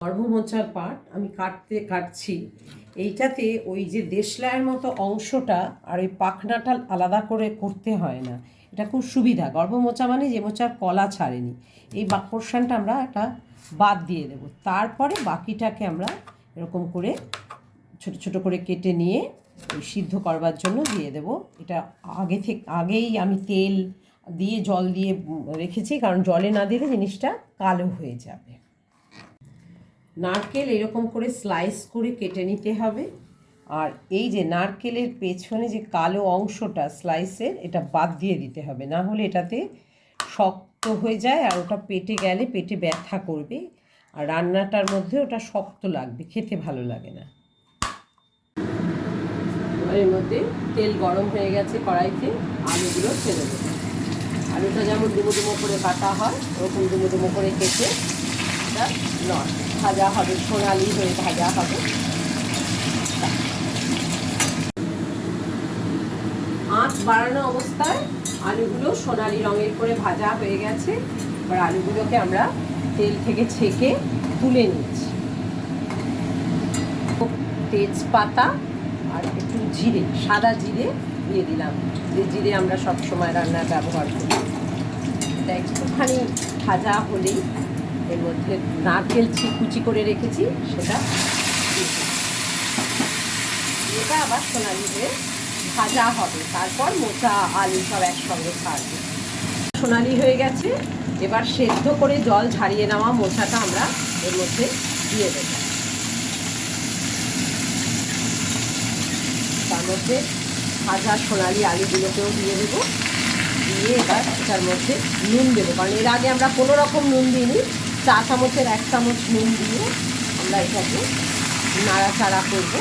গর্ভমোচার পাট আমি কাটছি এইটাতে ওই যে দেশলাইয়ের মতো অংশটা আর ওই পাখনাটা আলাদা করে করতে হয় না। এটা খুব সুবিধা। গর্ভমোচা মানে যে মোচার কলা ছাড়েনি, এই পোর্শনটা আমরা একটা বাদ দিয়ে দেবো। তারপরে বাকিটাকে আমরা এরকম করে ছোট ছোট করে কেটে নিয়ে ওই সিদ্ধ করবার জন্য দিয়ে দেবো। এটা আগেই আমি তেল দিয়ে জল দিয়ে রেখেছি, কারণ জলে না দিলে জিনিসটা কালো হয়ে যাবে। নারকেল এরকম করে স্লাইস করে কেটে নিতে হবে। আর এই যে নারকেলের পেছনে যে কালো অংশটা স্লাইসের, এটা বাদ দিয়ে দিতে হবে, না হলে এটাতে শক্ত হয়ে যায় আর ওটা পেটে গেলে পেটে ব্যথা করবে, আর রান্নাটার মধ্যে ওটা শক্ত লাগবে, খেতে ভালো লাগে না। এর মধ্যে তেল গরম হয়ে গেছে কড়াইতে, আলুগুলো ছেড়ে দেবো। আলুটা যেমন ডুমো ডুমো করে কাটা হয় ওরকম ডুমো ডুমো করে কেটে এটা ভাজা হবে, সোনালি হয়ে ভাজা হবে। আঁচ বাড়ানো অবস্থায় আলুগুলো সোনালি রঙের করে ভাজা হয়ে গেছে। এবার আলুগুলোকে আমরা তেল থেকে ছেঁকে তুলে নিচ্ছি। তেজপাতা আর একটু জিরে, সাদা জিরে দিয়ে দিলাম, যে জিরে আমরা সবসময় রান্নায় ব্যবহার করি। এটা একটুখানি ভাজা হলেই এর মধ্যে নারকেল কুচি করে রেখেছি সেটা এটা আবার সোনালি হয়ে ভাজা হবে। তারপর মোচা আলু সব একসঙ্গে ছাড়বে। সোনালি হয়ে গেছে, এবার সেদ্ধ করে জল ঝারিয়ে নেওয়া মোচাটা আমরা এর মধ্যে দিয়ে দেব। তার মধ্যে ভাজা সোনালি আলুগুলোকেও দিয়ে দেবো। দিয়ে এবার এটার মধ্যে নুন দেবো, কারণ এর আগে আমরা কোনো রকম নুন দিইনি। 4 চামচের 1 চামচ নুন দিয়ে আমরা এটাকে নাড়াচাড়া করবো।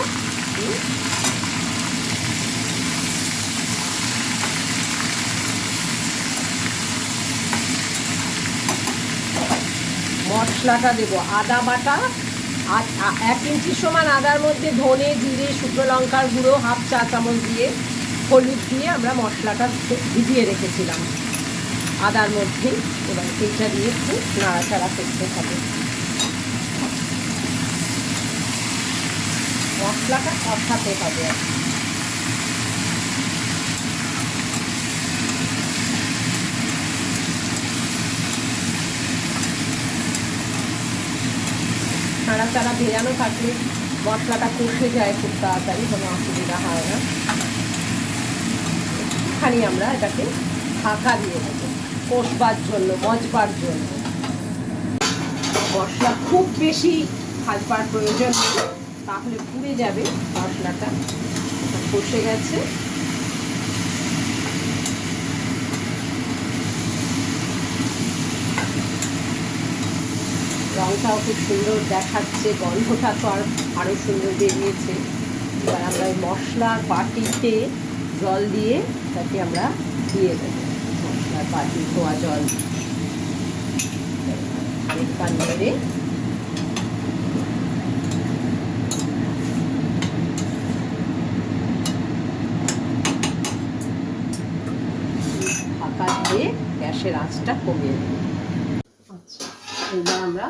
মশলাটা দেবো আদা বাটা, 1 ইঞ্চি সমান আদার মধ্যে ধনে জিরে শুকনো লঙ্কার গুঁড়ো 1/2 চা চামচ দিয়ে হলুদ দিয়ে আমরা মশলাটা ভিজিয়ে রেখেছিলাম আদার মধ্যেই। এবার এইটা দিয়ে একটু নাড়াচাড়া করতে হবে। মশলাটা কষাতে হবে। নাড়াচাড়া ভেজানো থাকলে মশলাটা কষে যায় খুব তাড়াতাড়ি, কোনো অসুবিধা হয় না। একটুখানি আমরা এটাকে ঢাকা দিয়ে দেবো কষবার জন্য, মজবার জন্য। মশলা খুব বেশি ভাজবার প্রয়োজন নেই, তাহলে পুড়ে যাবে মশলাটা। কষে গেছে, রংটাও খুব সুন্দর দেখাচ্ছে, গন্ধটা তো আরও সুন্দর বেরিয়েছে। এবার আমরা এই মশলার বাটিতে জল দিয়ে তাকে আমরা দিয়ে দেবো। মশলার বাটি ধোয়া জল নেড়ে ঢাকা দিয়ে গ্যাসের আঁচটা কমিয়ে দেবো। আচ্ছা, এবার আমরা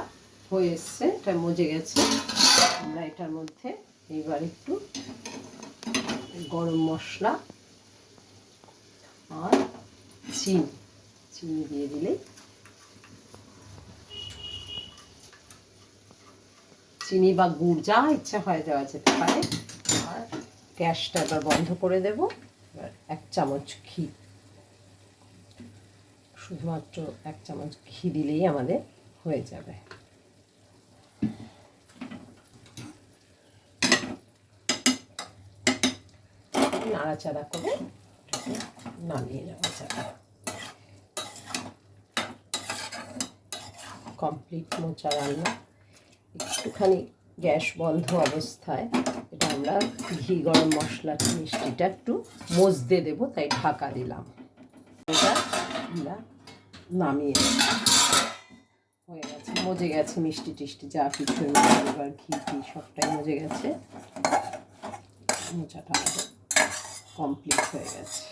হয়ে এসছে, এটা মজে গেছে। আমরা এটার মধ্যে এইবার একটু গরম মশলা আর চিনি দিয়ে দিলেই, চিনি বা গুড় যা ইচ্ছা হয় দেওয়া যেতে পারে। আর গ্যাসটা এবার বন্ধ করে দেব। এবার 1 চামচ ঘি, শুধুমাত্র 1 চামচ ঘি দিলেই আমাদের হয়ে যাবে। নাড়াচাড়া করে নামিয়ে নেওয়া যাবে। কমপ্লিট মোচা রান্না। একটুখানি গ্যাস বন্ধ অবস্থায় এটা আমরা ঘি গরম মশলা মিষ্টিটা একটু মজতে দেবো, তাই ঢাকা দিলাম। এটা আমরা নামিয়ে হয়ে গেছে, মজে গেছে, মিষ্টি টিষ্টি যা কিছু এবার ঘি সবটাই মজে গেছে। মোচাটা কমপ্লিট হয়ে গেছে।